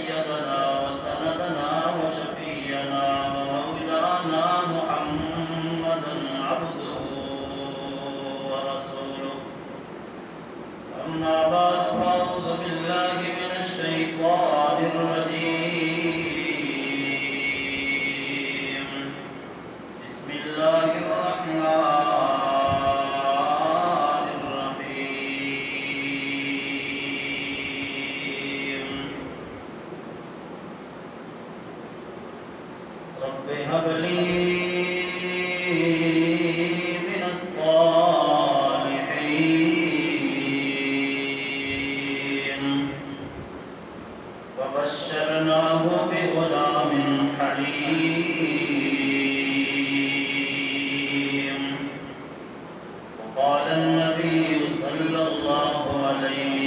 وسيدنا وسندنا وشفينا ومولانا محمدا عبده ورسوله. أما بعد فأعوذ بالله من الشيطان الرجيم. بسم الله الرحمن الرحيم. رب هب لي من الصالحين. فبشرناه بغلام حليم. وقال النبي صلى الله عليه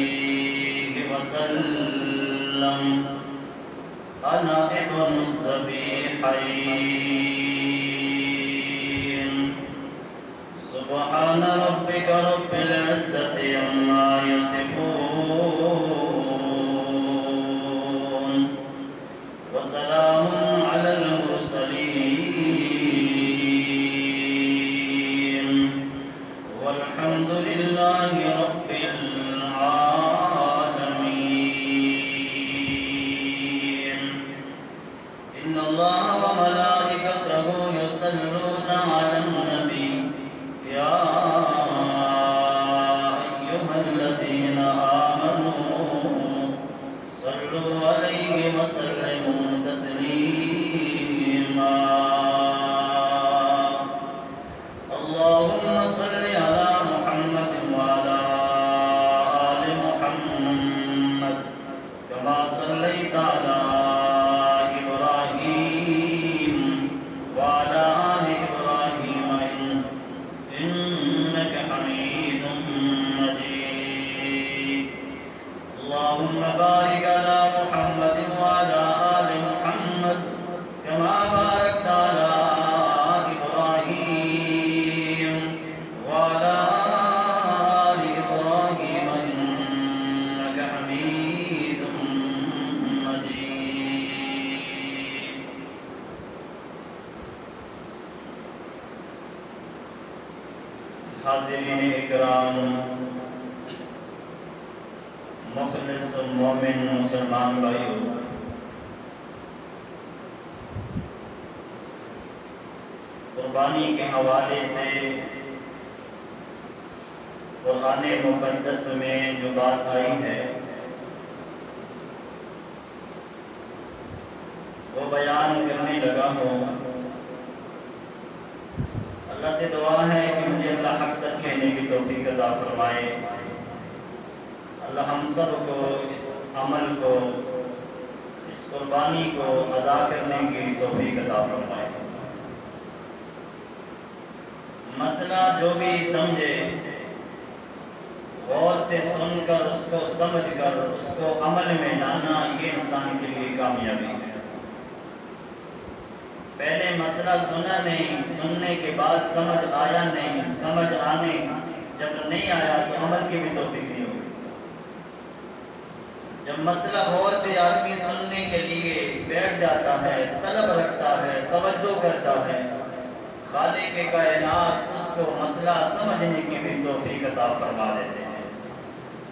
وسلم: أنا ابن الذبيحين. سبحان ربك رب العزة عما يصفون وسلام على المرسلين والحمد لله رب العالمين. إن الله وملائكته يصلون على النبي يا أيها الذين آمنوا صلوا عليه وسلموا تسليما. اللهم صل على محمد وعلى آل محمد كما صليت على إبراهيم وعلى آل إبراهيم إنك حميد مجيد. اللهم بارك على محمد وعلى آل محمد كما باركت على إبراهيم وعلى آل إبراهيم إنك حميد مجيد. حاضرین اکرام، مخلص مومن مسلمان بھائیو، قربانی کے حوالے سے قرآن مقدس میں جو بات آئی ہے وہ بیان کرنے لگا ہوں۔ اللہ سے دعا ہے کہ مجھے اللہ حق سچ کہنے کی توفیق عطا فرمائے۔ اللہ ہم سب کو اس عمل کو، اس قربانی کو ادا کرنے کی توفیق عطا فرمائے۔ مسئلہ جو بھی سمجھے، غور سے سن کر اس کو سمجھ کر اس کو عمل میں لانا، یہ انسان کے لیے کامیابی ہے۔ پہلے مسئلہ سنا نہیں، سننے کے بعد سمجھ آیا نہیں، سمجھ آنے جب نہیں آیا تو عمل کی بھی توفیق نہیں ہوگی۔ جب مسئلہ غور سے آدمی سننے کے لیے بیٹھ جاتا ہے، طلب رکھتا ہے، توجہ کرتا ہے، خالق کائنات اس کو مسئلہ سمجھنے کی بھی توفیق عطا فرما دیتے ہیں۔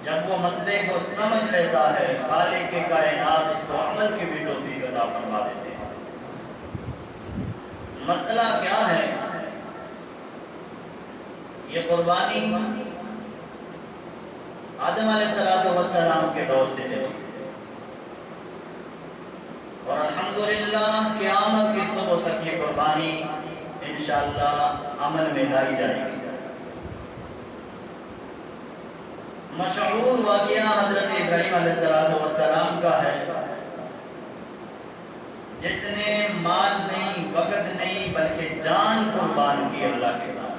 جب وہ مسئلے کو سمجھ لیتا ہے، خالق کائنات اس کو عمل کی بھی توفیق عطا فرما دیتے ہیں۔ مسئلہ کیا ہے؟ یہ قربانی آدم علیہ السلام کے دور سے چلی اور الحمدللہ قیامت کی صبح تک یہ قربانی انشاءاللہ عمل میں لائی جائے گی۔ مشہور واقعہ حضرت ابراہیم علیہ السلام کا ہے، جس نے مال نہیں، وقت نہیں، بلکہ جان قربان کی اللہ کے ساتھ۔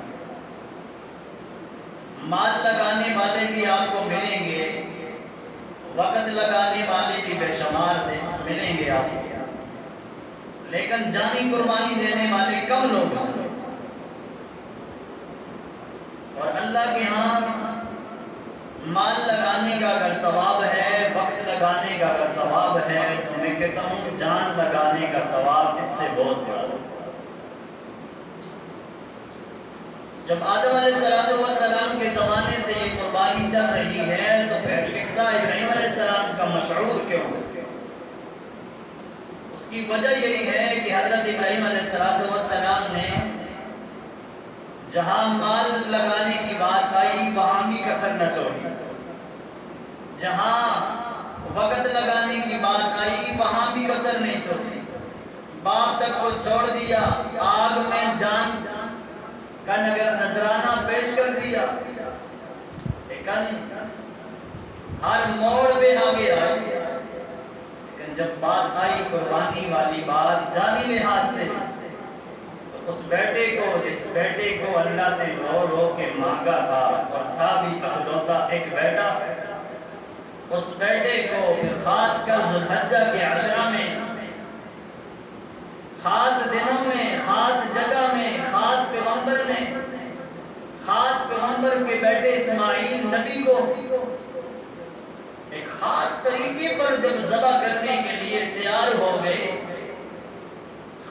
مال لگانے والے بھی آپ کو ملیں گے، وقت لگانے والے بھی بے شمار ملیں گے آپ کو، لیکن جانی قربانی دینے والے کم لوگ ہیں۔ اور اللہ کے ہاں مال لگانے کا اگر ثواب ہے، وقت لگانے کا اگر ثواب ہے، تو میں کہتا ہوں جان لگانے کا ثواب اس سے بہت بڑا ہے۔ جب آدم علیہ السلام کے زمانے سے یہ قربانی چل رہی ہے تو پھر قصہ ابراہیم علیہ السلام کا مشہور کیوں ہے؟ اس کی وجہ یہی ہے کہ حضرت ابراہیم علیہ السلام نے جہاں مال لگانے کی بات آئی وہاں بھی کسر نہ چھوڑی، جہاں وقت لگانے کی بات آئی وہاں بھی کسر نہیں چھوڑی، باپ تک کو چھوڑ دیا، آگ میں جان کا نذرانہ پیش کر دیا، لیکن ہر موڑ پہ آگے آئے۔ لیکن جب بات آئی قربانی والی بات جانی لحاظ سے، اس بیٹے کو، جس بیٹے کو اللہ سے رو رو کے مانگا تھا اور تھا بھی اکلوتا ایک بیٹا، اس بیٹے کو پھر خاص کر ذوالحجہ کے عشرہ میں، خاص دنوں میں، خاص جگہ میں، خاص پیغمبر کے بیٹے اسماعیل نبی کو ایک خاص طریقے پر جب ذبح کرنے کے لیے تیار ہو گئے،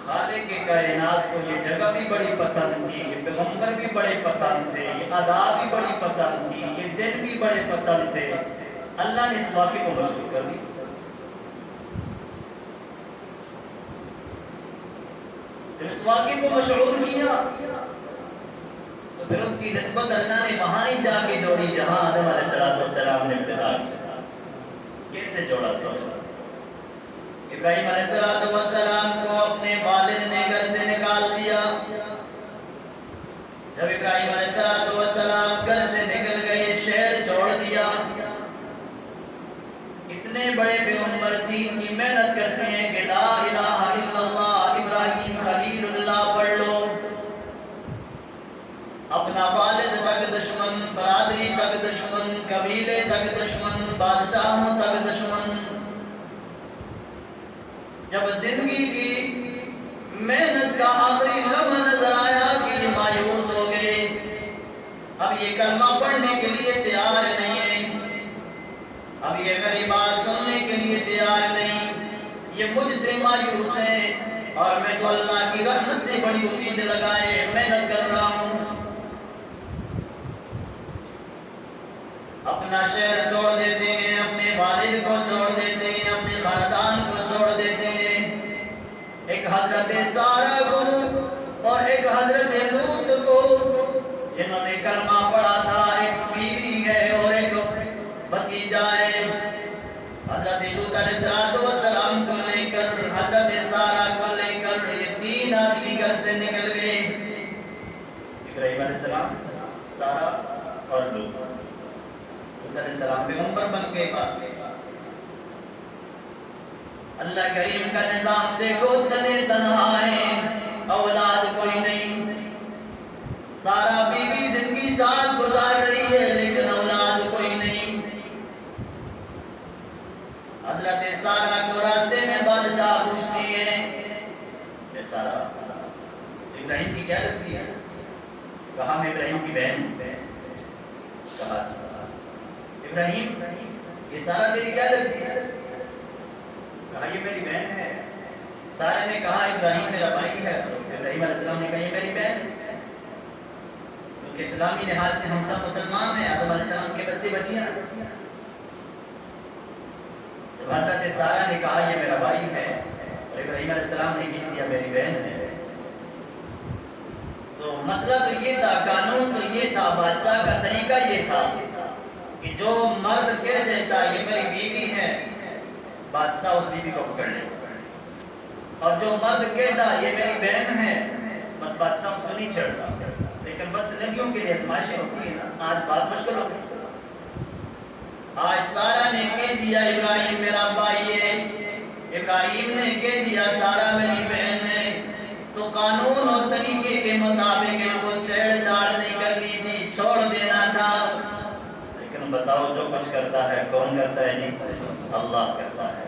خالق کائنات کو یہ جگہ بھی بڑی پسند تھی، یہ پیغمبر بھی بڑے پسند تھے، یہ ادا بھی بڑی پسند تھی، یہ دن بھی بڑے پسند تھے، اللہ نے اس واقعے کو مشہور کر دی۔ جب اس واقعے کو مشہور کیا تو پھر اس کی نسبت اللہ نے وہاں ہی جا کے جوڑی جہاں آدم علیہ السلام نے ابتدا کیا۔ کیسے جوڑا؟ سوچا ابراہیم علیہ السلام کو اپنے والد نے گھر سے نکال دیا۔ جب ابراہیم علیہ السلام گھر سے نکل گئے، شہر چھوڑ دیا، اتنے بڑے پیغمبر دین کی محنت کرتے ہیں کہ لا الہ الا اللہ ابراہیم خلیل اللہ پڑھ لو، اپنا والد تک دشمن، برادری تک دشمن، قبیلے تک دشمن، بادشاہوں تک دشمن۔ جب زندگی کی محنت کا آخری لمحہ نظر آیا کہ یہ مایوس ہو گئے، اب یہ کلمہ پڑھنے کے لیے تیار نہیں ہے، اب یہ میری بات سننے کے لیے تیار نہیں، یہ مجھ سے مایوس ہے، اور میں تو اللہ کی رحمت سے بڑی امید لگائے محنت کر رہا ہوں، اپنا شہر چھوڑ دیتے ہیں، اپنے والد کو چھوڑ دیتے ہیں، اپنے خاندان کو چھوڑ دیتے ہیں، ایک حضرت سارہ کو اور ایک حضرت لوط کو جنہوں نے کلمہ پڑھا تھا، ایک بیوی ہے اور ایک بھتیجا ہے، حضرت لوط علیہ السلام کو لے کر، حضرت سارہ کو لے کر یہ تین آدمی گھر سے نکل گئے۔ ابراہیم علیہ السلام، سارہ اور لوط علیہ السلام پیغمبر بن کے بعد اللہ کریم کا نظام دیکھو، تنے تنہا ہیں، اولاد کوئی نہیں، سارا بیوی زندگی ساتھ گزار رہی ہے لیکن اولاد کوئی نہیں۔ حضرت سارہ کو راستے میں بادشاہ پوچھتی ہے، یہ سارہ ابراہیم کی کیا لگتی ہے؟ کہا میں ابراہیم کی بہن ہوں۔ کہا ابراہیم یہ سارہ تیری کیا لگتی ہے؟ کہا یہ میری بہن ہے۔ سارہ نے کہا ابراہیم میرا بھائی ہے۔ ابراہیم علیہ السلام نے کہا یہ میری بہن ہے، کیونکہ اسلامی لحاظ سے ہم سب مسلمان ہیں، آدم علیہ السلام کے بچے بچیاں۔ جب حضرت سارہ نے کہا یہ میرا بھائی ہے اور ابراہیم علیہ السلام نے کہہ دیا میری بہن ہے، تو مسئلہ تو یہ تھا، قانون تو یہ تھا، بادشاہ کا طریقہ یہ تھا کہ جو مرد کہہ دیتا یہ میری بیوی ہے، بادشاہ اس بیوی کو پکڑ لے، اور جو مرد کہتا یہ میری بہن ہے، بس بادشاہ اس کو نہیں چھڑتا۔ لیکن بس نبیوں کے لیے آزمائشیں ہوتی ہیں نا، آج بات مشکل ہو گئی۔ آج سارہ نے کہہ دیا ابراہیم میرا بھائی ہے، ابراہیم نے کہہ دیا سارہ میری بہن ہے، تو قانون اور طریقے کے مطابق ان کو چھیڑ چھاڑ نہیں کرنی تھی، چھوڑ دینا تھا۔ لیکن بتاؤ جو کچھ کرتا ہے کون کرتا ہے جی؟ اللہ کرتا ہے۔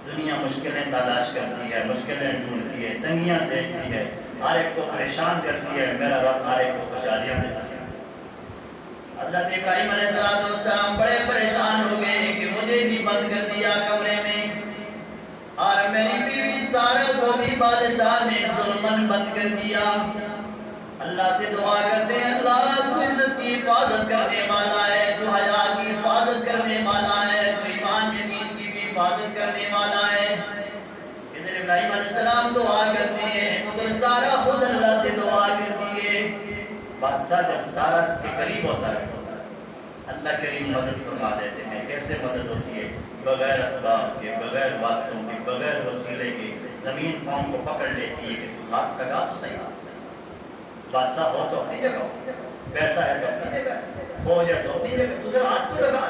دنیا مشکلیں تلاش کرتی ہے، مشکلیں ڈھونڈتی ہے، تنگیاں دیکھتی ہے، ہر ایک کو پریشان کرتی ہے، میرا رب ہر ایک کو خوشحالیاں دیتا ہے۔ حضرت ابراہیم علیہ السلام بڑے پریشان ہو گئے کہ مجھے بھی بند کر دیا کمرے میں، اور میری بیوی سارہ کو بھی بادشاہ نے ظلمن بند کر دیا۔ اللہ سے دعا کرتے ہیں، اللہ تو عزت کی حفاظت کرنے والا ہے، تو حیا کی حفاظت کرنے والا ہے، تو ایمان یقین کی بھی حفاظت کرنے والا ہے۔ ادھر ابراہیم علیہ السلام دعا کرتے ہیں، ادھر سارہ خود اللہ سے دعا کرتی ہے۔ بادشاہ جب سارہ کے قریب ہوتا ہے اللہ کریم مدد فرما دیتے ہیں۔ کیسے مدد ہوتی ہے؟ بغیر اسباب کے، بغیر واسطوں کے، بغیر وسیلے کے زمین پاؤں کو پکڑ لیتی ہے کہ تو ہاتھ لگا تو صحیح۔ بادشاہ ہو تو اپنی جگہ ہو، پیسہ ہے تو اپنی جگہ ہے، فوج ہے تو اپنی جگہ، تجھے ہاتھ تو لگا۔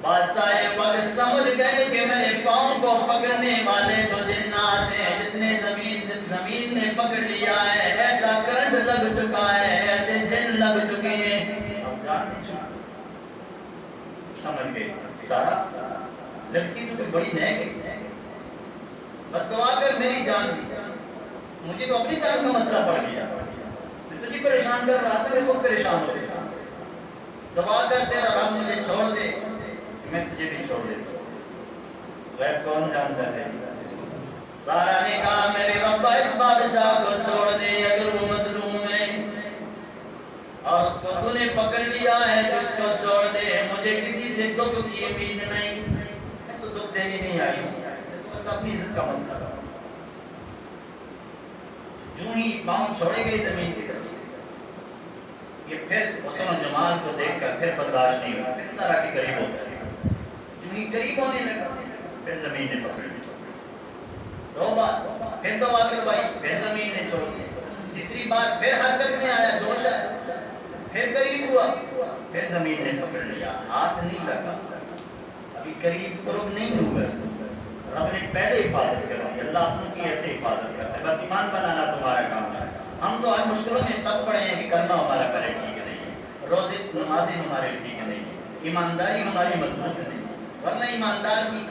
بادشاہ وقت سمجھ گئے کہ میرے پاؤں کو پکڑنے والے تو جنات ہیں، جس زمین نے پکڑ لیا ہے، ایسا کرنٹ لگ چکا ہے، ایسے جن لگ چکے ہیں، اب جان نہیں چکے۔ سمجھ گئے سارا لڑکی تو کوئی بڑی نیک ہے، بس دعا کر میری جان دی، مجھے تو اپنی جان کا مسئلہ پڑ گیا، میں تجھے پریشان کر رہا تھا، میں خود پریشان ہو گیا، دعا کر تیرا رب مجھے چھوڑ دے، میں تجھے بھی چھوڑ دیتا ہوں۔ غیب کون جانتا ہے؟ سارہ نے کہا میرے رب اس بادشاہ کو چھوڑ دے، اگر وہ مظلوم ہے اور اس کو تو نے پکڑ لیا ہے تو اس کو چھوڑ دے، مجھے کسی سے دکھ کی امید نہیں، میں تو دکھ دینے نہیں آئی ہوں، میں تو بس اپنی عزت کا مسئلہ بس۔ جو ہی پاؤں چھوڑے گئے زمین کی طرف سے، یہ پھر حسن و جمال کو دیکھ کر پھر برداشت نہیں ہوا، پھر سارہ کے قریب ہو گیا، جو ہی قریب ہونے لگا پھر زمین نے پکڑ لیا، دو بار پھر دعا کروائی، پھر زمین نے چھوڑ دیا، تیسری بار پھر حرکت میں آیا، جوش آیا، پھر قریب ہوا، پھر زمین نے پکڑ لیا، ہاتھ نہیں لگا، ابھی قریب قرب نہیں ہوا اس کو، رب نے پہلے حفاظت کر دی۔ اللہ اپنوں کی ایسے حفاظت کرتا ہے، بس ایمان بنانا تمہارا کام ہے۔ ہم تو آج مشکلوں میں تب پڑے ہیں کہ کلمہ ہمارا پہلے ٹھیک نہیں ہے، روزے نمازیں ہمارے ٹھیک نہیں ہے، ایمانداری ہماری مضبوط نہیں ہے، ورنہ ایماندار کی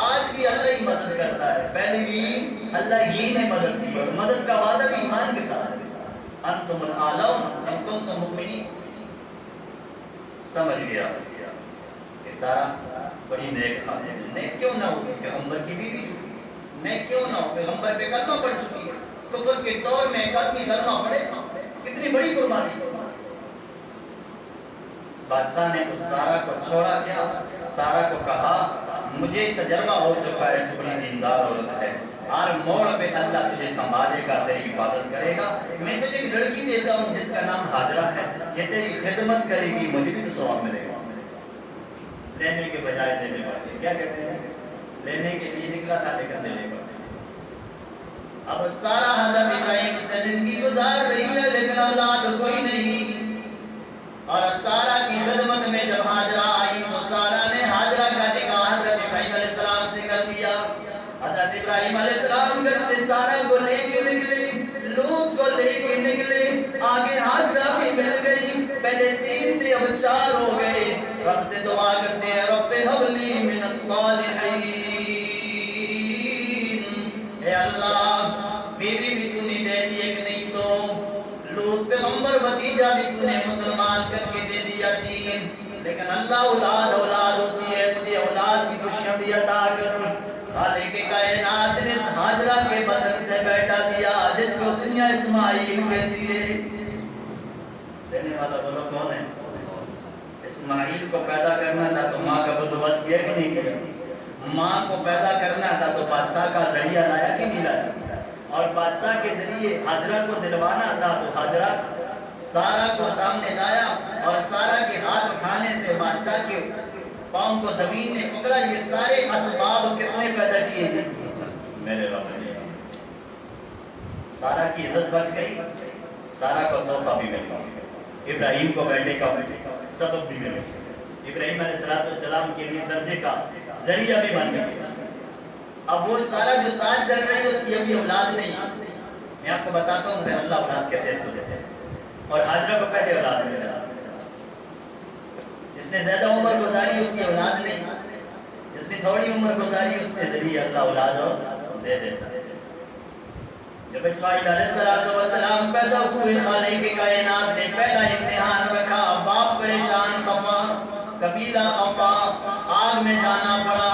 آج بھی اللہ ہی مدد کرتا ہے، پہلے بھی اللہ ہی نے مدد کی، اور مدد کا وعدہ بھی ایمان کے ساتھ ہے۔ انتم الاعلون ان کنتم مؤمنین۔ سمجھ گیا کہ سارہ بڑی نیک خاتون ہے، نیک کیوں نہ ہو، پیغمبر کی بیوی، نیک کیوں نہ ہو، پیغمبر پہ کلمہ پڑھ چکی ہے، کفر کے دور میں ایک آدمی کلمہ پڑھے، کتنی بڑی قربانی۔ بادشاہ نے اس سارہ کو چھوڑا کیا، سارہ کو کہا مجھے تجربہ ہو چکا ہے، تو بڑی دیندار عورت ہے، ہر موڑ پہ اللہ تجھے سنبھالے گا، تیری حفاظت کرے گا، میں تجھے ایک لڑکی دیتا ہوں جس کا نام ہاجرہ ہے، یہ تیری خدمت کرے گی، مجھے بھی تو ثواب ملے گا۔ لینے کے بجائے دینے والے، کیا کہتے ہیں، لینے کے لیے نکلا تھا لیکن دینے والے۔ اب سارہ حضرت ابراہیم سے زندگی گزار رہی ہے لیکن اولاد کوئی نہیں، اور سارہ کی خدمت میں جب ہاجرہ آئی تو سارہ نے ہاجرہ کا نکاح حضرت ابراہیم علیہ السلام سے کر دیا۔ حضرت ابراہیم علیہ السلام گھر سے سارہ کو لے کے نکلے، لوط کو لے کے نکلے، آگے ہاجرہ بھی مل گئی، پہلے 3 تھے اب 4 ہو گئے۔ رب سے دعا کرتے ہیں رب هب لی من الصالحین، اے اللہ بیوی بھی تو نے دے دی ایک نہیں تو، لوط پیغمبر بھتیجا بھی تو نے مسلمان کر کے دے دیا 3، لیکن اللہ اولاد ہوتی ہے، تجھے اولاد کی خوشیاں بھی عطا کر۔ خالق کائنات نے اس ہاجرہ کے بدن سے بیٹا دیا جس کو دنیا اسماعیل کہتی ہے۔ کہنے والا بولو کون ہے؟ اسماعیل کو پیدا کرنا تھا تو ماں کا بندوبست کیا کہ نہیں کیا؟ ماں کو پیدا کرنا تھا تو بادشاہ کا ذریعہ لایا کہ نہیں لایا؟ اور بادشاہ کے ذریعے ہاجرہ کو دلوانا تھا تو ہاجرہ سارہ کو سامنے لایا، اور سارہ کے ہاتھ اٹھانے سے بادشاہ کے پاؤں کو زمین نے پکڑا۔ یہ سارے اسباب کس نے پیدا کیے تھے؟ میرے رب نے۔ سارہ کی عزت بچ گئی، سارہ کو تحفہ بھی مل گیا، ابراہیم کو بیٹے کا سبب بھی مل گیا، ابراہیم علیہ السلام کے لیے درجے کا ذریعہ بھی بن گیا۔ اب وہ سارہ جو ساتھ چل رہی ہے اس کی ابھی اولاد نہیں، میں آپ کو بتاتا ہوں کہ اللہ اولاد کیسے اس کو دیتے ہیں، اور ہاجرہ کو پہلے اولاد مل جاتا، جس نے زیادہ عمر گزاری اس کی اولاد نہیں، جس نے تھوڑی عمر گزاری اس کے ذریعے اللہ اولاد دے دیتا ہے۔ جب اسماعیل علیہ السلام پیدا ہوئے خالق کائنات نے پہلا امتحان رکھا، باپ پریشان خفا، قبیلہ خفا، آگ میں جانا پڑا۔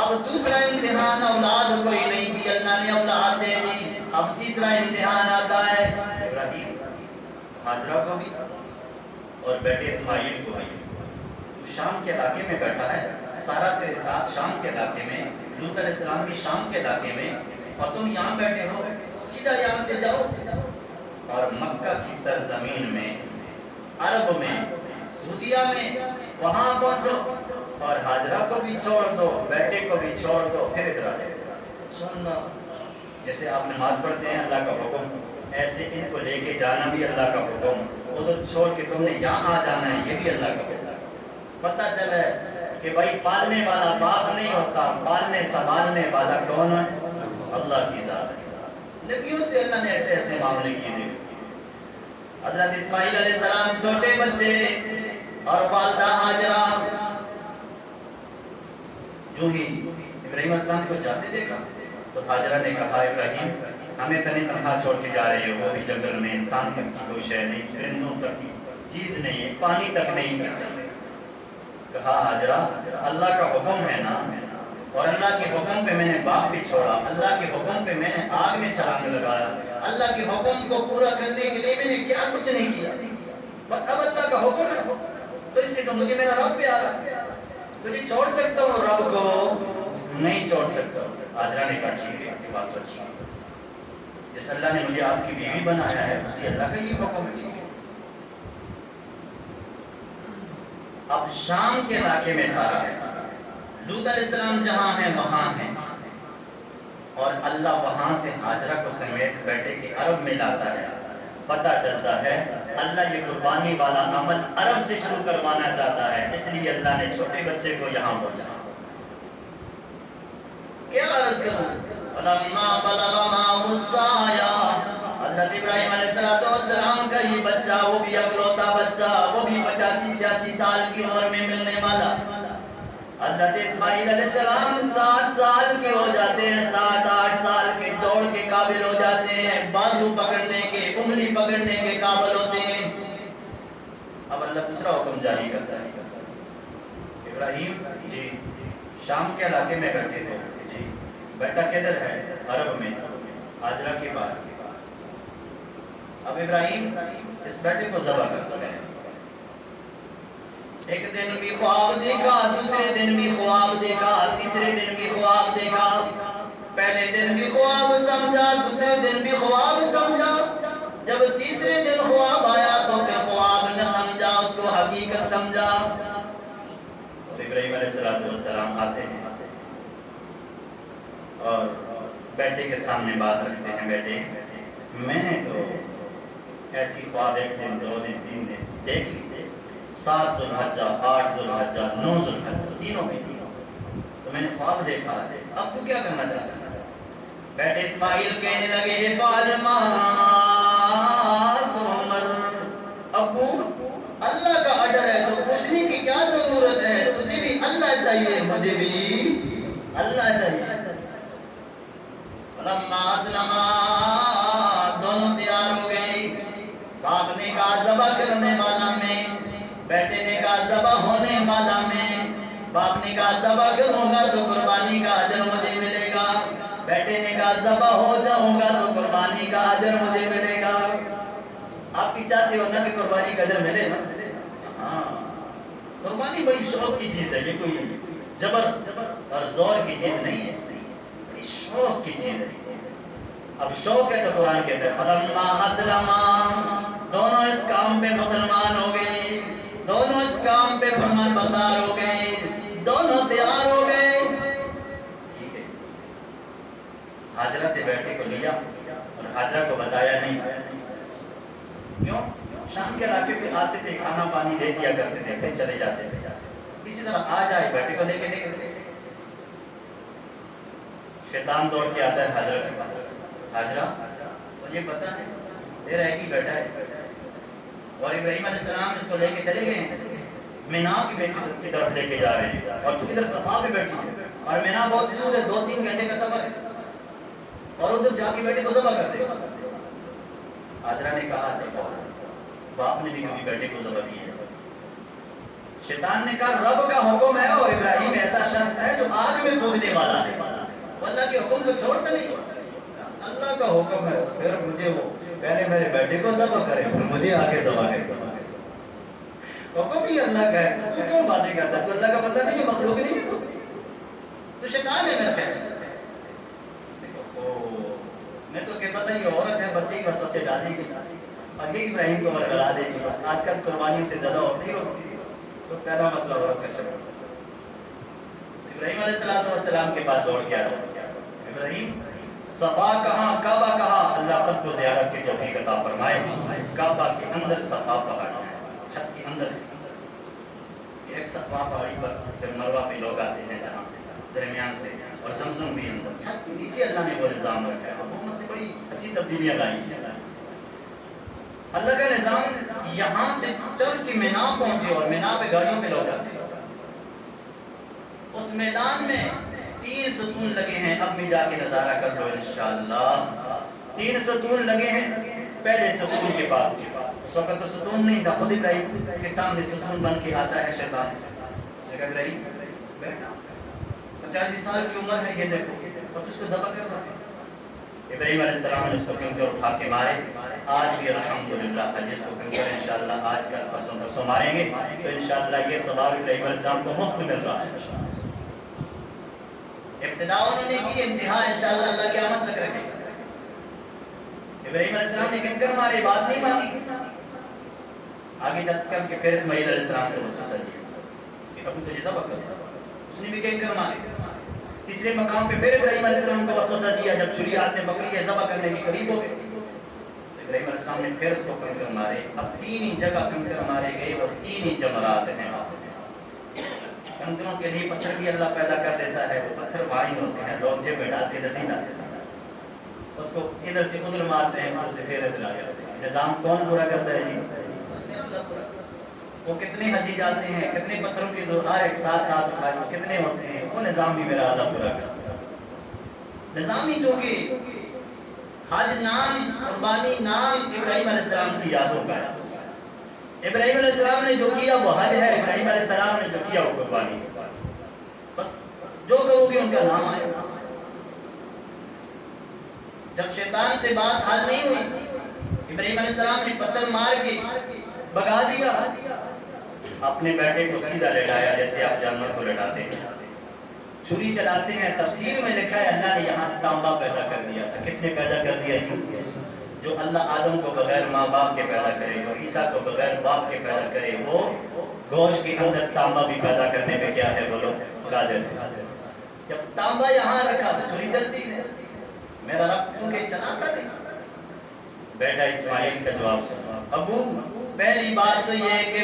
اب دوسرا امتحان، اولاد کوئی نہیں تھی، اللہ نے اولاد دے دی۔ اب تیسرا امتحان آتا ہے، ابراہیم ہاجرہ کو بھی اور بیٹے اسماعیل کو بھی۔ شام کے علاقے میں بیٹھا ہے، سارا تیرے ساتھ شام کے علاقے میں، لوط علیہ السلام بھی شام کے علاقے میں، اور تم یہاں بیٹھے ہو، سیدھا یہاں سے جاؤ اور مکہ کی سرزمین میں، عرب میں، سعودیہ میں وہاں پہنچو اور ہاجرہ کو بھی چھوڑ دو، بیٹے کو بھی چھوڑ دو، پھر ادھر آ جائے۔ سننا، جیسے آپ نماز پڑھتے ہیں اللہ کا حکم، ایسے ان کو لے کے جانا بھی اللہ کا حکم، ادھر چھوڑ کے تم نے یہاں آ جانا ہے، یہ بھی اللہ کا حکم۔ پتہ چلا کہ بھائی پالنے والا باپ نہیں ہوتا، پالنے سنبھالنے والا کون ہے؟ اللہ کی ذات ہے۔ نبیوں سے اللہ نے ایسے ایسے معاملے کیے تھے۔ حضرت اسماعیل علیہ السلام چھوٹے بچے اور والدہ ہاجرہ، جو ہی ابراہیم علیہ السلام کو جاتے دیکھا تو ہاجرہ نے کہا ابراہیم ہمیں تنی تنہا چھوڑ کے جا رہے ہو، وہ بھی جنگل میں، انسان تک کی کوئی شے نہیں، پرندوں تک کی چیز نہیں ہے، پانی تک نہیں۔ کہا ہاجرہ اللہ کا حکم ہے نا، اور اللہ کے حکم پہ میں نے باپ بھی چھوڑا، اللہ کے حکم پہ میں نے آگ میں چھلانگ لگایا، اللہ کے حکم کو پورا کرنے کے لیے میں نے کیا کچھ نہیں کیا، بس اب اللہ کا حکم ہے تو اس سے تو مجھے میرا رب پیارا، تجھے چھوڑ سکتا ہوں، رب کو نہیں چھوڑ سکتا۔ ہاجرہ نے کہا ٹھیک ہے، یہ بات تو اچھی ہے، جس اللہ نے مجھے آپ کی بیوی بنایا ہے اسی اللہ کا یہ حکم ہے۔ اب شام کے علاقے میں سارا ہے، لوط علیہ السلام جہاں ہیں وہاں ہیں، اور اللہ وہاں سے ہاجرہ کو سمیت بیٹے کے عرب میں لاتا ہے۔ پتہ چلتا ہے اللہ یہ قربانی والا عمل عرب سے شروع کروانا چاہتا ہے، اس لیے اللہ نے چھوٹے بچے کو یہاں پہنچا۔ کیا عرض کروں؟ فَلَمَّا بَلَغَ مَعَهُ السَّعْيَ، حضرت ابراہیم علیہ السلام کا یہ بچہ، وہ بھی اکلوتا بچہ، وہ بھی 85-86 سال کی عمر میں ملنے والا۔ حضرت اسماعیل علیہ السلام 7 سال کے ہو جاتے ہیں، 7-8 سال کے، دوڑ کے قابل ہو جاتے ہیں، بازو پکڑنے کے، انگلی پکڑنے کے قابل ہوتے ہیں۔ اب اللہ دوسرا حکم جاری کرتا ہے، ابراہیم جی شام کے علاقے میں بیٹھے تھے، جی بیٹا کدھر ہے؟ عرب میں، ہاجرہ کے پاس۔ اب ابراہیم اس بیٹے کو ذبح کرتا ہے۔ ایک دن بھی خواب دیکھا، دوسرے دن بھی خواب دیکھا، تیسرے دن بھی خواب دیکھا، پہلے دن بھی خواب سمجھا، دوسرے دن بھی خواب سمجھا، جب تیسرے دن خواب آیا تو پھر خواب نہ سمجھا، اس کو حقیقت سمجھا۔ اور ابراہیم علیہ السلام آتے ہیں اور بیٹے کے سامنے بات رکھتے ہیں، بیٹے میں نے تو ایسی خواب 1 دن 2 دن 3 دن دیکھ لی، 7 ذوالحجہ 8 ذوالحجہ 9 ذوالحجہ تینوں میں تو میں نے خواب دیکھا، اب تو کیا کرنا چاہتا ہے؟ بیٹے اسماعیل کہنے لگے افعل ما تؤمر، ابو اللہ کا آرڈر ہے تو پوچھنے کی کیا ضرورت ہے، تجھے بھی اللہ چاہیے مجھے بھی اللہ چاہیے۔ فلما اسلما، دونوں تیار ہو گئے، باپ نے کہا ذبح کرنے والا میں، بیٹے نے کہا ذبح ہونے والا میں۔ باپ نے کہا ذبح کروں گا تو قربانی کا اجر مجھے ملے گا، بیٹے نے کہا ذبح ہو جاؤں گا تو قربانی کا اجر مجھے ملے گا۔ آپ بھی چاہتے ہو نا کہ قربانی کا اجر ملے نا؟ ہاں، قربانی بڑی شوق کی چیز ہے، یہ کوئی جبر اور زور کی چیز نہیں ہے، بڑی شوق کی چیز ہے۔ اب شوق ہے تو قرآن کہتا ہے فلما اسلما، دونوں اس کام پہ مسلمان ہو گئے، دونوں اس کام پہ فرمان بردار ہو گئے، دونوں تیار ہو گئے۔ ٹھیک ہے، ہاجرہ سے بیٹے کو لیا اور ہاجرہ کو بتایا نہیں، کیوں؟ شام کے علاقے سے آتے تھے، کھانا پانی دے دیا کرتے تھے، پھر چلے جاتے تھے، اسی طرح آ جائے بیٹے کو لے کے نکلتے۔ شیطان دوڑ کے آتا ہے ہاجرہ کے پاس، ہاجرہ مجھے پتا ہے تیرا ایک ہی بیٹا ہے، اور ابراہیم علیہ السلام اس کو لے کے چلے گئے مینا کی طرف لے کے جا رہے ہیں، اور تو ادھر صفا پہ بیٹھی ہے، اور مینا بہت دور ہے، 2-3 گھنٹے کا سفر ہے۔ اور ادھر جا کے بیٹے کو ذبح کر دے. حاجرہ نے کہا دیکھو باپ نے بھی کبھی بیٹے کو ذبح کیا ہے. شیطان نے کہا رب کا حکم ہے اور ابراہیم ایسا شخص ہے جو آگ میں کودنے والا ہے. اللہ کے حکم کو چھوڑتا نہیں. اللہ کا حکم ہے پھر مجھے وہ پہلے میرے بیٹے کو ذبح کرے پھر مجھے آگے ذبح کرے. حکم ہی اللہ کا ہے تو کیوں باتیں کرتا ہے؟ تو اللہ کا پتہ نہیں ہے مخلوق نہیں ہے تو شیطان ہے میرا خیر. میں تو کہتا تھا یہ عورت ہے بس ایک وسوسے ڈالے گی اور یہ ابراہیم کو ورگلا دے گی. بس آج کل قربانیوں سے زیادہ ہوتی ہوتی تو پہلا مسئلہ عورت کا چلا. ابراہیم علیہ السلام کے بعد دوڑ کیا تھا ابراہیم صفا کہاں کعبہ کہاں. اللہ سب کو زیارت کی توفیق عطا فرمائے. کعبہ کے اندر صفا پہاڑ ہے چھت کے اندر ایک صفا پہاڑی پر پھر مروہ پہ لوگ آتے ہیں جہاں درمیان سے اور زمزم بھی اندر چھت کے نیچے اللہ نے وہ نظام رکھا ہے. حکومت نے بڑی اچھی تبدیلیاں لائی ہیں. اللہ کا نظام یہاں سے چل کے مینا پہنچے اور مینا پہ گاڑیوں پہ لوگ آتے ہیں. اس میدان میں 3 ستون لگے ہیں. اب بھی جا کے نظارہ کر لو انشاءاللہ. 3 ستون لگے ہیں. پہلے ستون کے پاس اس وقت تو ستون نہیں تھا. خود ابراہیم کے سامنے ستون بن کے آتا ہے شیطان. اس نے کہا ابراہیم بیٹھا 85 سال کی عمر ہے یہ دیکھو اور اس کو ذبح کر رہا ہے. ابراہیم علیہ السلام نے اس کو کنکر اٹھا کے مارے. آج بھی الحمدللہ جس کو کنکر انشاءاللہ آج کل پرسوں ماریں گے تو انشاءاللہ یہ ثواب ابراہیم علیہ السلام کو مفت میں مل رہا ہے. ابتدا انہوں نے کی انتہا انشاءاللہ اللہ قیامت تک رکھے گا. ابراہیم علیہ السلام نے کنکر مارے بات نہیں مانی. آگے چل کر کے پھر اسماعیل علیہ السلام کو وسوسہ دیا کہ ابو تجھے ذبح کرتا. اس نے بھی کنکر مارے. تیسرے مقام پہ پھر ابراہیم علیہ السلام کو وسوسہ دیا جب چھری ہاتھ میں پکڑی ہے ذبح کرنے کے قریب ہو گئے. ابراہیم علیہ السلام نے پھر اس کو کنکر مارے. اب 3 ہی جگہ کنکر مارے گئے اور 3 ہی جمرات ہیں. کنکروں کے لیے پتھر بھی اللہ پیدا کر دیتا ہے. وہ پتھر بھاری ہوتے ہیں لوگ جیب میں ڈال کے ادھر نہیں ڈالتے. اس کو ادھر سے ادھر مارتے ہیں ادھر سے پھر ادھر آ جاتے ہیں. نظام کون پورا کرتا ہے جی؟ اس نے اللہ پورا. وہ کتنے حجی جاتے ہیں کتنے پتھروں کی ہر ایک ساتھ اٹھائے کتنے ہوتے ہیں وہ نظام بھی میرا اللہ پورا کرتا ہے. نظام ہی جو کہ حج نام قربانی نام ابراہیم علیہ السلام کی یادوں کا ہے. ابراہیم علیہ السلام نے جو کیا وہ حج ہے. ابراہیم علیہ السلام نے جو کیا وہ قربانی. بس جو کرو گے ان کا نام آئے. جب شیطان سے بات حل نہیں ہوئی ابراہیم علیہ السلام نے پتھر مار کے بگا دیا. اپنے بیٹے کو سیدھا لٹایا جیسے آپ جانور کو لٹاتے ہیں. چھری چلاتے ہیں. تفسیر میں لکھا ہے اللہ نے یہاں تانبا پیدا کر دیا تھا. کس نے پیدا کر دیا جی؟ جو اللہ آدم کو بغیر ماں باپ کے پیدا کرے جو عیسیٰ کو بغیر باپ کے پیدا کرے وہ گوشت کے اندر تانبا بھی پیدا کرنے میں کیا ہے بولو قادر. جب تانبا یہاں رکھا تو چھری چلتی ہے. میرا رب کیونکہ چلاتا نہیں. بیٹا اسماعیل کا جواب سنا. ابو پہلی بات تو یہ ہے کہ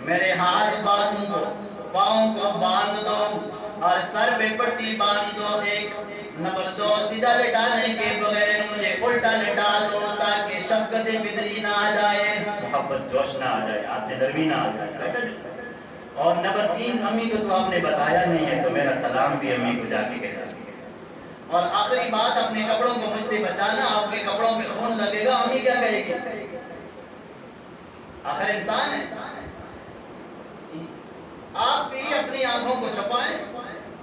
میرے ہاتھ بازوں کو پاؤں کو باندھ دو اور سر پہ پٹی باندھ دو. 1 نمبر 2 سیدھا لٹانے کے بغیر مجھے الٹا لٹا دو تاکہ شفقت بدری نہ آ جائے محبت جوش نہ آ جائے آدمی نرمی نہ آ جائے. اور نمبر 3 امی کو تو آپ نے بتایا نہیں ہے تو میرا سلام بھی امی کو جا کے کہنا. اور آخری بات اپنے کپڑوں کو مجھ سے بچانا. آپ کے کپڑوں پہ خون لگے گا امی کیا کہے گی؟ آخر انسان ہے. آپ بھی اپنی آنکھوں کو چھپائیں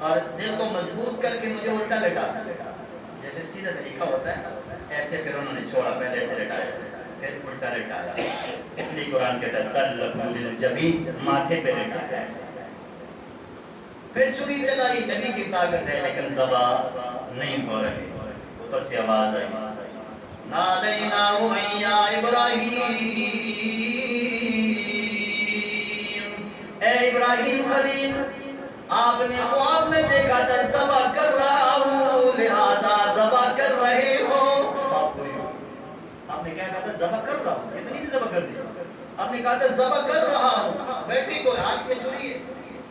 اور دل کو مضبوط کر کے مجھے الٹا لٹا. جیسے سیدھا طریقہ ہوتا ہے ایسے پھر انہوں نے چھوڑا. پہلے ایسے لٹایا پھر الٹا لٹایا. اس لیے قرآن کہتا ہے تلقوا للجبین ماتھے پہ لٹایا ایسے. پھر چھری چلائی. نبی کی طاقت ہے لیکن ذبح نہیں ہو رہی. اوپر سے آواز آئی نادیناہ یا ابراہیم. اے ابراہیم خلیل آپ نے خواب میں دیکھا تھا ذبح کر رہا ہوں لہذا ذبح کر رہے ہو. آپ نے کیا کہا تھا ذبح کر رہا ہوں. کتنی بھی ذبح کر دی. آپ نے کہا تھا ذبح کر رہا ہوں. بیٹی کو ہاتھ میں چھری ہے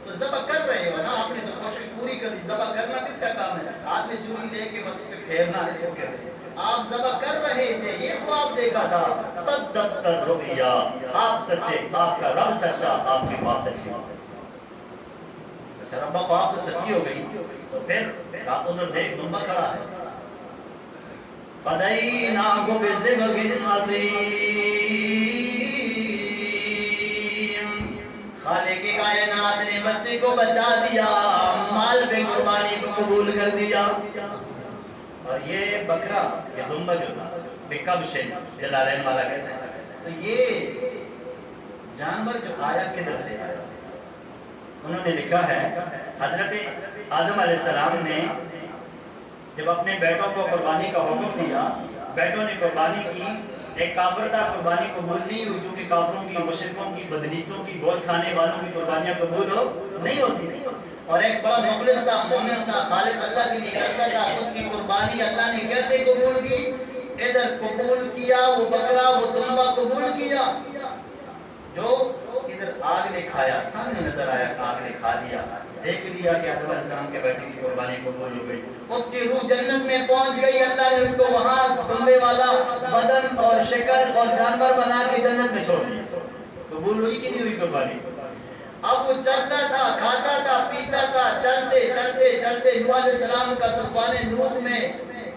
تو ذبح کر رہے ہو نا. آپ نے تو کوشش پوری کر دی. ذبح کرنا کس کا کام ہے؟ ہاتھ میں چھری لے کے بس پہ پھیرنا اس کو کہتے ہیں. آپ ذبح کر رہے تھے یہ خواب دیکھا تھا. صدقت الرؤیا آپ سچے آپ کا رب سچا آپ کی خواب سچی. اچھا رب خواب تو سچی ہو گئی تو پھر آپ ادھر دیکھ دمبا کھڑا ہے. فدیناہ بذبح عظیم، خالق کائنات نے بچے کو بچا دیا، مال پہ قربانی کو قبول کر دیا۔ اور یہ بکرا، یہ دمبا جو تھا بکبش جلالین والا کہتا ہے، تو یہ جانور جو آیا کدھر سے آیا؟ انہوں نے لکھا ہے حضرت آدم علیہ السلام نے جب اپنے بیٹوں کو قربانی کا حکم دیا، بیٹوں نے قربانی کی، ایک کافر تھا، قربانی قبول نہیں ہوئی، کیونکہ کافروں کی، مشرکوں کی، بدنیتوں کی، گوشت کھانے والوں کی قربانیاں قبول نہیں ہوتی۔ اور ایک بڑا مخلص تھا، مومن تھا، خالص اللہ کے لیے کرتا تھا، اس کی قربانی اللہ نے کیسے قبول کی؟ ادھر قبول کیا، وہ بکرا، وہ دمبا قبول کیا، جو ادھر آگ نے کھایا، سامنے نظر آیا، آگ نے کھا لیا، دیکھ لیا کہ آدم علیہ السلام کے بیٹے کی قربانی قبول ہو گئی، اس کی روح جنت میں پہنچ گئی، اللہ نے اس کو وہاں دمبے والا بدن اور شکل اور جانور بنا کے جنت میں چھوڑ دیا۔ قبول ہوئی کہ نہیں ہوئی قربانی؟ اب وہ چلتا تھا، کھاتا تھا، پیتا تھا، چلتے چلتے چلتے نوح علیہ السلام کا طوفان نوح میں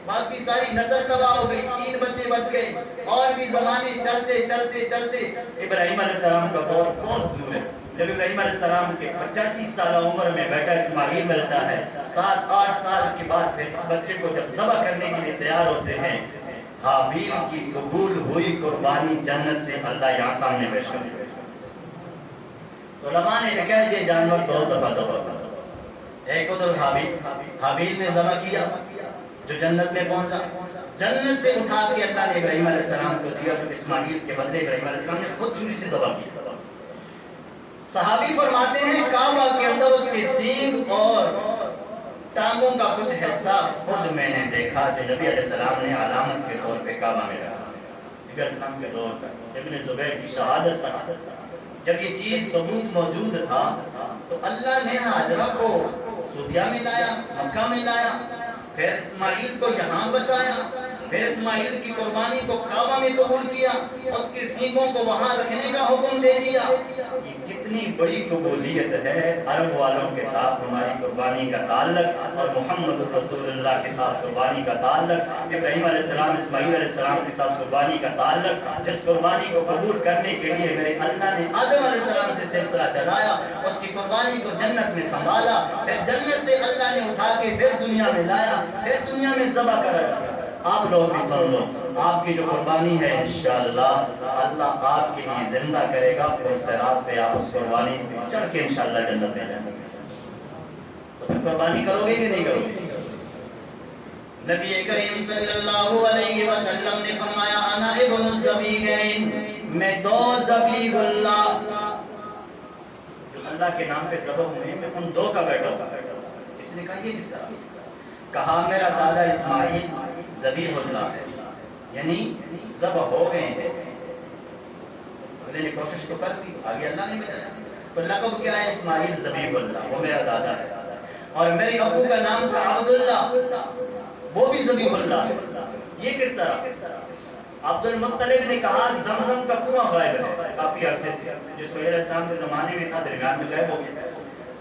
باقی ساری نسل تباہ ہو گئی، 3 بچے بچ گئے، اور بھی زمانے چلتے چلتے چلتے ابراہیم علیہ السلام کا دور بہت دور ہے۔ جب ابراہیم علیہ السلام کے 85 سالہ عمر میں بیٹا اسماعیل ملتا ہے، 7-8 سال کے بعد پھر اس بچے کو جب ذبح کرنے کے لیے تیار ہوتے ہیں، حابیل کی قبول ہوئی قربانی جنت سے اللہ یہاں سامنے پیش کر دیتے ہیں۔ علماء نے لکھا ہے یہ جانور 2 دفعہ ذبح ہوا، ایک ادھر حابیل نے ذبح کیا جو جنت میں پہنچا، جنت سے اٹھا کے اللہ نے ابراہیم علیہ السلام کو دیا، جو اسماعیل کے بدلے ابراہیم علیہ السلام نے خود چھری سے ذبح کیا۔ صحابی فرماتے ہیں کعبہ کے اندر اس کے سینگ اور ٹانگوں کا کچھ حصہ خود میں نے دیکھا، جو نبی علیہ السلام نے علامت کے طور پہ کعبہ میں رکھا۔ نبی علیہ السلام کے دور تک، ابن زبیر کی شہادت تک جب یہ چیز ثبوت موجود تھا تو اللہ نے ہاجرہ کو سعودیہ میں لایا، مکہ میں لایا، پھر اسماعیل کو یہاں بسایا، پھر اسماعیل کی قربانی کو کعبہ میں قبول کیا، اس کے سینگوں کو وہاں رکھنے کا حکم دے دیا۔ یہ کتنی بڑی قبولیت ہے عرب والوں کے ساتھ ہماری قربانی کا تعلق، اور محمد رسول اللہ کے ساتھ قربانی کا تعلق، ابراہیم علیہ السلام اسماعیل علیہ السلام کے ساتھ قربانی کا تعلق، جس قربانی کو قبول کرنے کے لیے میرے اللہ نے آدم علیہ السلام سے سلسلہ چلایا، اس کی قربانی کو جنت میں سنبھالا، پھر جنت سے اللہ نے اٹھا کے پھر دنیا میں لایا، پھر دنیا میں ذبح کرا۔ آپ لوگ بھی سن لو، آپ کی جو قربانی ہے انشاءاللہ اللہ آپ کے لیے زندہ کرے گا، پھر صراط پہ آپ اس قربانی پہ چڑھ کے انشاءاللہ جنت میں جائیں گے۔ تو پھر قربانی کرو گے کہ نہیں کرو گے؟ نبی کریم صلی اللہ علیہ وسلم نے فرمایا انا ابن الذبیحین، میں 2 ذبیح اللہ جو اللہ کے نام پہ ذبح ہوئے، میں ان 2 کا بیٹا ہوں۔ اس نے کہا یہ کس طرح؟ کہا میرا دادا اسماعیل ذبیح اللہ ہے، یعنی ذبح ہو گئے ہیں، انہوں نے کوشش تو کر دی، آگے اللہ نے بچایا، تو لقب کیا ہے؟ اسماعیل ذبیح اللہ، وہ میرا دادا ہے۔ اور میرے ابو کا نام تھا عبداللہ، وہ بھی ذبیح اللہ ہے۔ یہ کس طرح؟ عبد المطلب نے کہا زمزم کا کنواں غائب ہے کافی عرصے سے، جس کو علیہ السلام کے زمانے میں تھا، درمیان میں غائب ہو گیا۔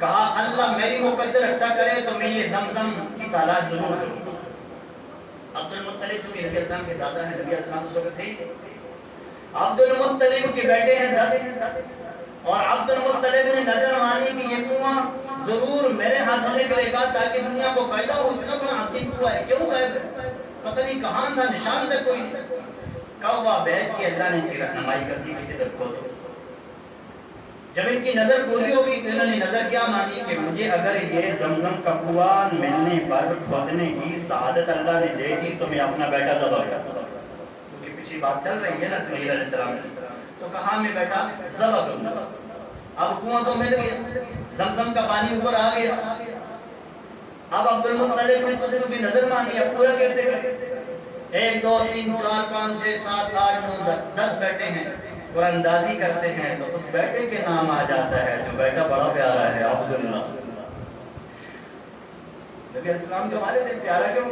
کہا اللہ میری مقدر اچھا کرے تو میں یہ زمزم کی تلاش ضرور کروں۔ عبد المطلب جو کہ نبی علیہ السلام کے دادا ہیں، نبی علیہ السلام اس وقت تھے ہی۔ عبد المطلب کے بیٹے ہیں 10، اور عبد المطلب نے نظر مانی کہ یہ کنواں ضرور میرے ہاتھوں میں کرے گا تاکہ دنیا کو فائدہ ہو، اتنا بڑا عظیم کنواں ہے، کیوں غائب ہے؟ پتہ نہیں کہاں تھا، نشان تک کوئی نہیں۔ کعبہ بیچ کے اللہ نے ان کی رہنمائی کر دی کہ ادھر کھودو۔ جب ان کی نظر پوری ہو گئی تو انہوں نے نظر کیا مانی کہ مجھے اگر یہ زمزم کا کنواں ملنے پر کھودنے کی سعادت اللہ نے دے دی تو میں اپنا بیٹا ذبح کروں، کیونکہ پیچھے بات چل رہی ہے نا اسماعیل علیہ السلام نے، تو کہا میں بیٹا ذبح کروں گا۔ اب کنواں تو مل گیا، زمزم کا پانی اوپر آ گیا، اب عبد المطلب نے تو بھی نظر مانی، اب پورا کیسے کرے؟ 1 2 3 4 5 6 7 8 9 10 بیٹے ہیں، قرآن اندازی کرتے ہیں تو اس بیٹے کے نام آ جاتا ہے جو بیٹا بڑا پیارا ہے، عبداللہ۔ نبی علیہ السلام کے والد پیارا کیوں؟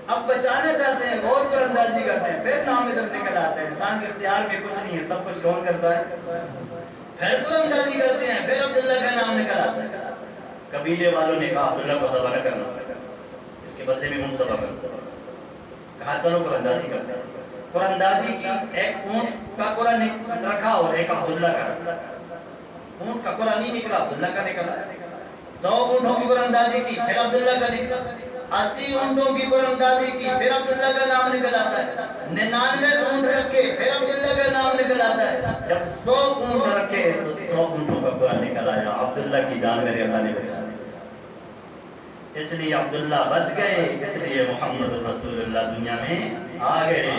اب بچانا چاہتے ہیں اور قرآن اندازی کرتے ہیں، پھر نام ادھر نکل آتا ہے۔ انسان کے اختیار میں کچھ نہیں ہے، سب کچھ کون کرتا ہے؟ پھر قرآن اندازی کرتے ہیں، پھر عبداللہ کا نام نکل آتا ہے۔ قبیلے والوں نے کہا عبداللہ کو ذبح نہ کرنا، اس کے بدلے میں ہم ذبح کرتے ہیں۔ کہا چلو قرآن کرتے ہیں. قرآن کی ایک اونٹ کا قرآن رکھا اور ایک عبداللہ کا رکھا. اونٹ کا قرآن نہیں نکلا، عبداللہ کا نکلا. 2 اونٹوں کی قرآن کی پھر عبداللہ کا نکلا. 80 اونٹوں کی قرآن کی پھر عبداللہ کا نام نکل آتا ہے. 99 اونٹ رکھے پھر عبداللہ کا نام نکل آتا ہے. جب 100 اونٹ رکھے تو 100 اونٹوں کا قرآن نکل آیا. عبداللہ کی جان میرے اللہ نے بچا. اس لیے عبداللہ بچ گئے، اس لیے محمد رسول اللہ دنیا میں آ گئے.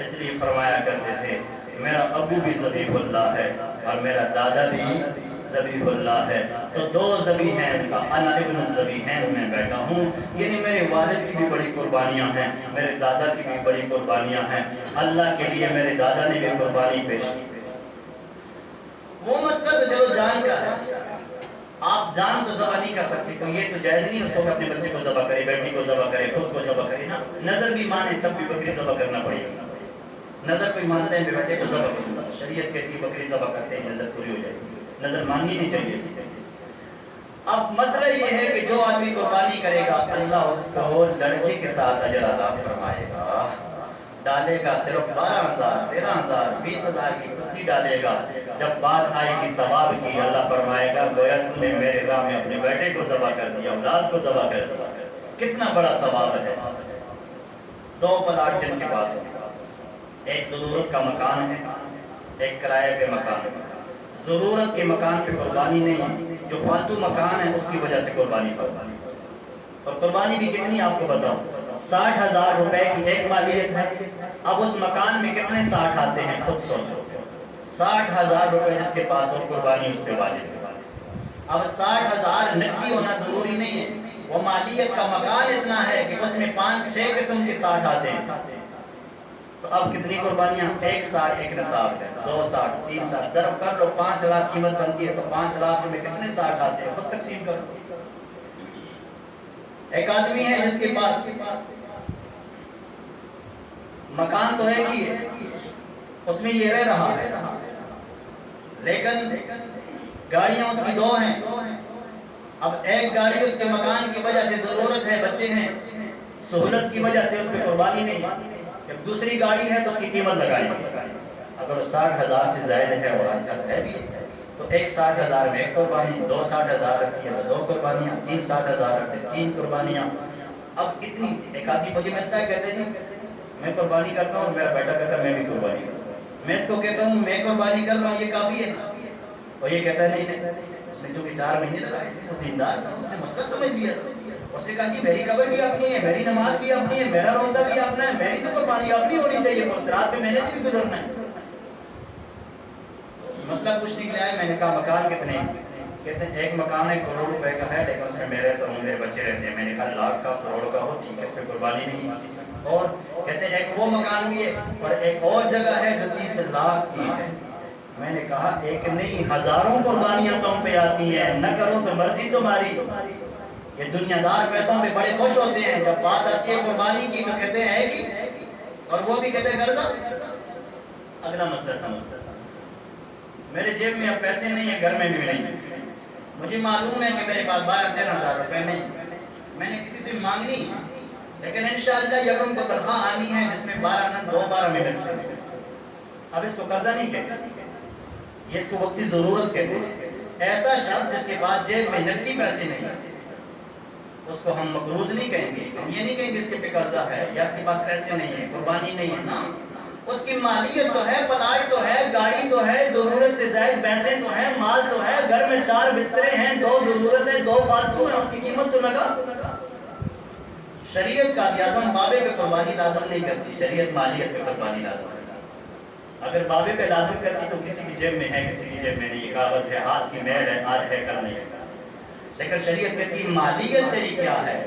اس لیے فرمایا کرتے تھے میرا ابو بھی ذبیح اللہ ہے اور میرا دادا بھی ذبیح اللہ ہے. تو 2 ذبیحین کا انا ابن الذبیحین میں بیٹھا ہوں. یعنی میرے والد کی بھی بڑی قربانیاں ہیں، میرے دادا کی بھی بڑی قربانیاں ہیں. اللہ کے لیے میرے دادا نے بھی قربانی پیش کی. وہ مسئلہ تو چلو جان کا ہے. آپ جان تو ذبح نہیں کر سکتے، تو یہ تو جائز نہیں اس کو کہ اپنے بچے کو ذبح کرے، بیٹی کو ذبح کرے، خود کو ذبح کرے نا. نظر بھی مانے تب بھی بکری ذبح کرنا پڑے گی. نظر کوئی مانتا ہے بیٹے کو ذبح کروں گا، شریعت کہتی ہے بکری ذبح کرتے ہیں نظر پوری ہو جائے گی. نظر ماننی نہیں چاہیے اسی طرح. اب مسئلہ یہ ہے کہ جو آدمی قربانی کرے گا اللہ اس کو لڑکے کے ساتھ اجر عطا فرمائے گا. ڈالے گا صرف 12,000 13,000 20,000 کی پتی ڈالے گا. جب بات آئے گی ثواب کی اللہ فرمائے گا گویا تم نے میرے راہ میں اپنے بیٹے کو ذبح کر دیا، اولاد کو ذبح کر دیا. کتنا بڑا ثواب ہے. 2 پلاٹ جن کے پاس ہے، ایک ضرورت کا مکان ہے، ایک کرائے پہ مکان ہے. ضرورت کے مکان پہ قربانی نہیں، جو فالتو مکان ہے اس کی وجہ سے قربانی فرض ہے. اور قربانی بھی کتنی آپ کو بتاؤں، 60,000 روپے کی ایک مالیت ہے. اب اس مکان میں کتنے 60 آتے ہیں خود سوچو. 60,000 روپے جس کے پاس ہو قربانی اس پہ واجب ہے. اب 60,000 نقدی ہونا ضروری نہیں ہے، وہ مالیت کا مکان اتنا ہے کہ اس میں 5-6 قسم کے 60 آتے ہیں. تو اب کتنی قربانیاں، 1 60 ایک نصاب ہے، 2 60 3 60 ضرب کر لو. 5 لاکھ قیمت بنتی ہے تو 5 لاکھ میں کتنے 60 آتے ہیں خود تقسیم کرو. ایک آدمی ہے جس کے پاس مکان تو ہے کہ اس میں یہ رہ رہا ہے لیکن گاڑیاں اس کی 2 ہیں. اب ایک گاڑی اس کے مکان کی وجہ سے ضرورت ہے، بچے ہیں، سہولت کی وجہ سے اس پہ قربانی نہیں. جب دوسری گاڑی ہے تو اس کی قیمت لگائی. اگر 60,000 سے زائد ہے اور آج کل ہے بھی تو ایک 60,000 میں ایک قربانی، 2 60,000 رکھتی ہے تو 2 قربانیاں، 3 60,000 رکھتے 3 قربانیاں. اب اتنی ایک آدمی مجھے ملتا ہے کہتے ہیں میں قربانی کرتا ہوں اور میرا بیٹا کہتا ہے میں بھی قربانی کرتا ہوں. میں اس کو کہتا ہوں میں قربانی کر رہا ہوں یہ کافی ہے، اور یہ کہتا ہے نہیں. اس نے جو کہ 4 مہینے لگائے تھے، وہ دیندار تھا، اس نے مسئلہ سمجھ لیا. اس نے کہا جی میری قبر بھی اپنی ہے، میری نماز بھی اپنی ہے، میرا روزہ بھی اپنا ہے، میری تو قربانی اپنی ہونی چاہیے، پرسرات پہ میں نے بھی گزرنا ہے. مسئلہ کچھ نکلا ہے. میں نے کہا مکان کتنے ہیں؟ کہتے ہیں ایک مکان 1 کروڑ روپے کا ہے لیکن اس میں میں رہتا ہوں، میرے بچے رہتے ہیں. میں نے کہا لاکھ کا کروڑ کا ہو ٹھیک ہے، اس پہ قربانی نہیں. اور کہتے ہیں ایک وہ مکان بھی ہے اور ایک اور جگہ ہے جو 30 لاکھ کی ہے. میں نے کہا ایک نہیں ہزاروں قربانیاں تم پہ آتی ہیں، نہ کرو تو مرضی تمہاری. یہ دنیا دار پیسوں پہ بڑے خوش ہوتے ہیں، جب بات آتی ہے قربانی کی تو کہتے ہیں کہ، اور وہ بھی کہتے ہیں غرضہ. اگلا مسئلہ سمجھتا میرے جیب میں اب پیسے نہیں ہیں، گھر میں بھی نہیں. مجھے معلوم ہے کہ میرے پاس 12-13 ہزار روپے نہیں، میں نے کسی سے مانگنی لیکن انشاءاللہ یکم کو تنخواہ آنی ہے جس میں 12 منٹ. اب اس کو قرضہ نہیں کہتے، یہ اس کو وقتی ضرورت کہتے ہیں. ایسا شخص جس کے پاس جیب میں نقدی پیسے نہیں ہیں اس کو ہم مقروض نہیں کہیں گے. ہم یہ نہیں کہیں گے اس کے پہ قرضہ ہے یا اس کے پاس پیسے نہیں ہیں، قربانی نہیں ہے نا. اس کی مالیت تو ہے، پلاٹ تو ہے، گاڑی تو ہے، ضرورت سے زائد پیسے تو ہیں، مال تو ہے، گھر میں 4 بسترے ہیں، 2 ضرورت ہے، 2 فالتو ہیں، اس کی قیمت تو لگا. شریعت کا اعظم بابے پہ قربانی لازم نہیں کرتی، شریعت مالیت پہ قربانی لازم کرتی. اگر بابے پہ لازم کرتی تو کسی کی جیب میں ہے کسی کی جیب میں نہیں، یہ کاغذ ہے، ہاتھ کی میل ہے، آج ہے کل نہیں ہے. لیکن شریعت کہتی مالیت تیری کیا ہے،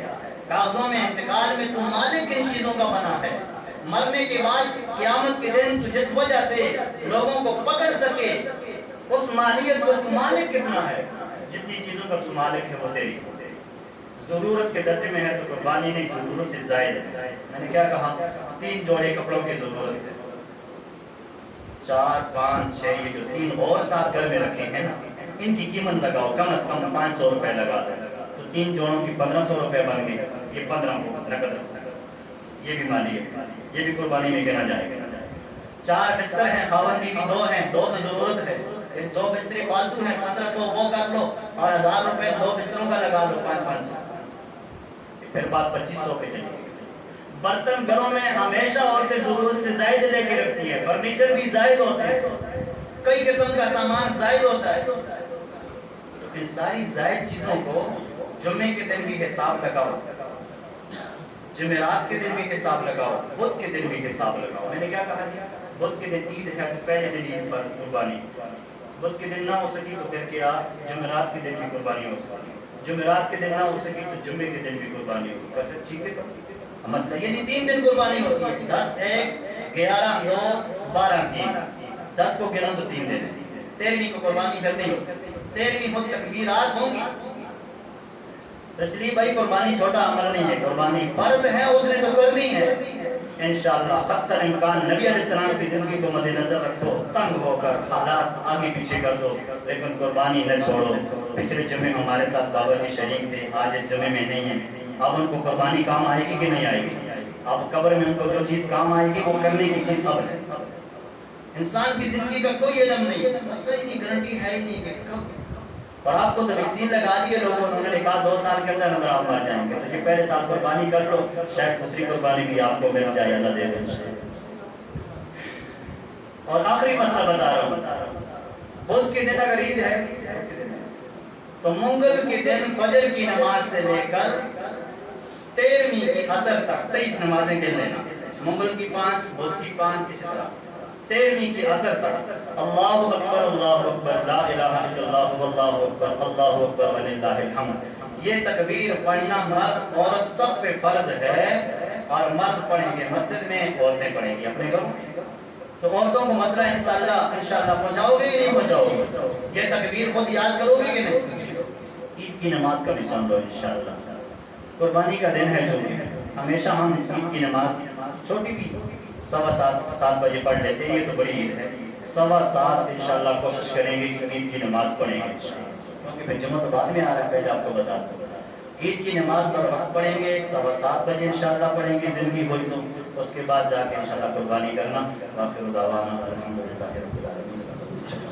کاغذوں میں انتقال میں تو مالک ان چیزوں کا بنا ہے. مرنے کے بعد قیامت کے دن تو جس وجہ سے لوگوں کو پکڑ سکے اس مالیت کو تو مالک کتنا ہے، جتنی چیزوں کا تو مالک ہے وہ تیری. ضرورت کے درجے میں ہے تو قربانی نہیں، ضرورت سے زائد ہے. میں نے کیا کہا 3 جوڑے کپڑوں کی ضرورت ہے، 4 5 6 یہ جو 3 اور ساتھ گھر میں رکھے ہیں نا ان کی قیمت لگاؤ، کم از کم 500 روپے لگا دو تو 3 جوڑوں کی 1500 روپے بن گئی. یہ 15 نقد. یہ بھی مالی ہے، یہ بھی قربانی میں گنا جائے گا۔ 4 بستر ہیں، خاون بیوی 2 ہیں، 2 تو ضرورت ہے، 2 بستر فالتو ہیں، 1500 وہ کر لو اور 1000 روپے 2 بستروں کا لگا لو، 500، پھر بات 2500 پہ چلے گی۔ برتن گھروں میں ہمیشہ عورتیں ضرورت سے زائد لے کے رکھتی ہیں، فرنیچر بھی زائد ہوتا ہے، کئی قسم کا سامان زائد ہوتا ہے، ان ساری زائد چیزوں کو جمعے کے دن بھی حساب لگاؤ، جمعرات کے دن بھی حساب لگاؤ، بدھ کے دن بھی حساب لگاؤ۔ میں نے کیا کہا جی؟ بدھ کے دن عید ہے تو پہلے دن عید پر قربانی، بدھ کے دن نہ ہو سکی تو پھر کیا جمعرات کے دن بھی قربانی ہو سکی، جمعرات کے دن نہ ہو سکی تو جمعے کے دن بھی قربانی ہوگی۔ کیسے ٹھیک ہے؟ تو مسئلہ یہ نہیں 3 دن قربانی ہوتی ہے، 10 1 11 2 12 3، 10 کو گنو تو 3 دن، 13ویں کو قربانی پھر نہیں ہوتی، 13ویں خود تکبیرات ہوں گی۔ تسلیم بھائی قربانی چھوٹا عمل نہیں ہے، قربانی فرض ہے، اس نے تو کرنی ہے انشاءاللہ۔ حتی الامکان نبی علیہ السلام کی زندگی کو مد نظر رکھو، تنگ ہو کر حالات آگے پیچھے کر دو لیکن قربانی نہ چھوڑو۔ پچھلے جمعے میں ہمارے ساتھ بابا جی شریک تھے، آج اس جمعے میں نہیں ہیں، اب ان کو قربانی کام آئے گی کہ نہیں آئے گی؟ اب قبر میں ان کو جو چیز کام آئے گی وہ کرنے کی چیز اب ہے۔ انسان کی زندگی کا کوئی علم نہیں ہے، کوئی نہیں گارنٹی ہے ہی نہیں کہ کب، اور آپ کو تو ویکسین لگا دیے لوگوں نے، انہوں نے کہا 2 سال کے اندر آپ مر جائیں گے، تو یہ پہلے سال قربانی کر لو، شاید دوسری قربانی بھی آپ کو مل جائے، اللہ دے دے۔ اور آخری مسئلہ بتا رہا ہوں، بدھ کے دن اگر عید ہے تو منگل کے دن فجر کی نماز سے لے کر 13ویں کی عصر تک 23 نمازیں گن لینا، منگل کی 5 بدھ کی 5 اسی طرح 13ویں کی عصر تک اللہ اکبر لا الہ الا اللہ واللہ اکبر اللہ اکبر وللہ الحمد، یہ تکبیر پڑھنا مرد عورت سب پہ فرض ہے، اور مرد پڑھیں گے مسجد میں، عورتیں پڑھیں گی اپنے گھروں میں۔ تو عورتوں کو مسئلہ انشاءاللہ پہنچاؤ گے یا نہیں پہنچاؤ گے؟ یہ تکبیر خود یاد کرو گے کہ نہیں؟ عید کی نماز کا بھی سن لو انشاءاللہ، قربانی کا دن ہے جو ہمیشہ ہم عید کی نماز چھوٹی بھی 7:15 بجے پڑھ لیتے ہیں، یہ تو بڑی عید ہے، 7:15 انشاءاللہ کوشش کریں گے کہ عید کی نماز پڑھیں گے کیونکہ پھر جمعہ تو بعد میں آ رہا ہے، پہلے آپ کو بتا دوں عید کی نماز پر وقت پڑھیں گے، 7:15 بجے انشاءاللہ پڑھیں گے، زندگی ہوئی تو اس کے بعد جا کے انشاءاللہ قربانی کرنا۔ آخر دعوانا الحمدللہ۔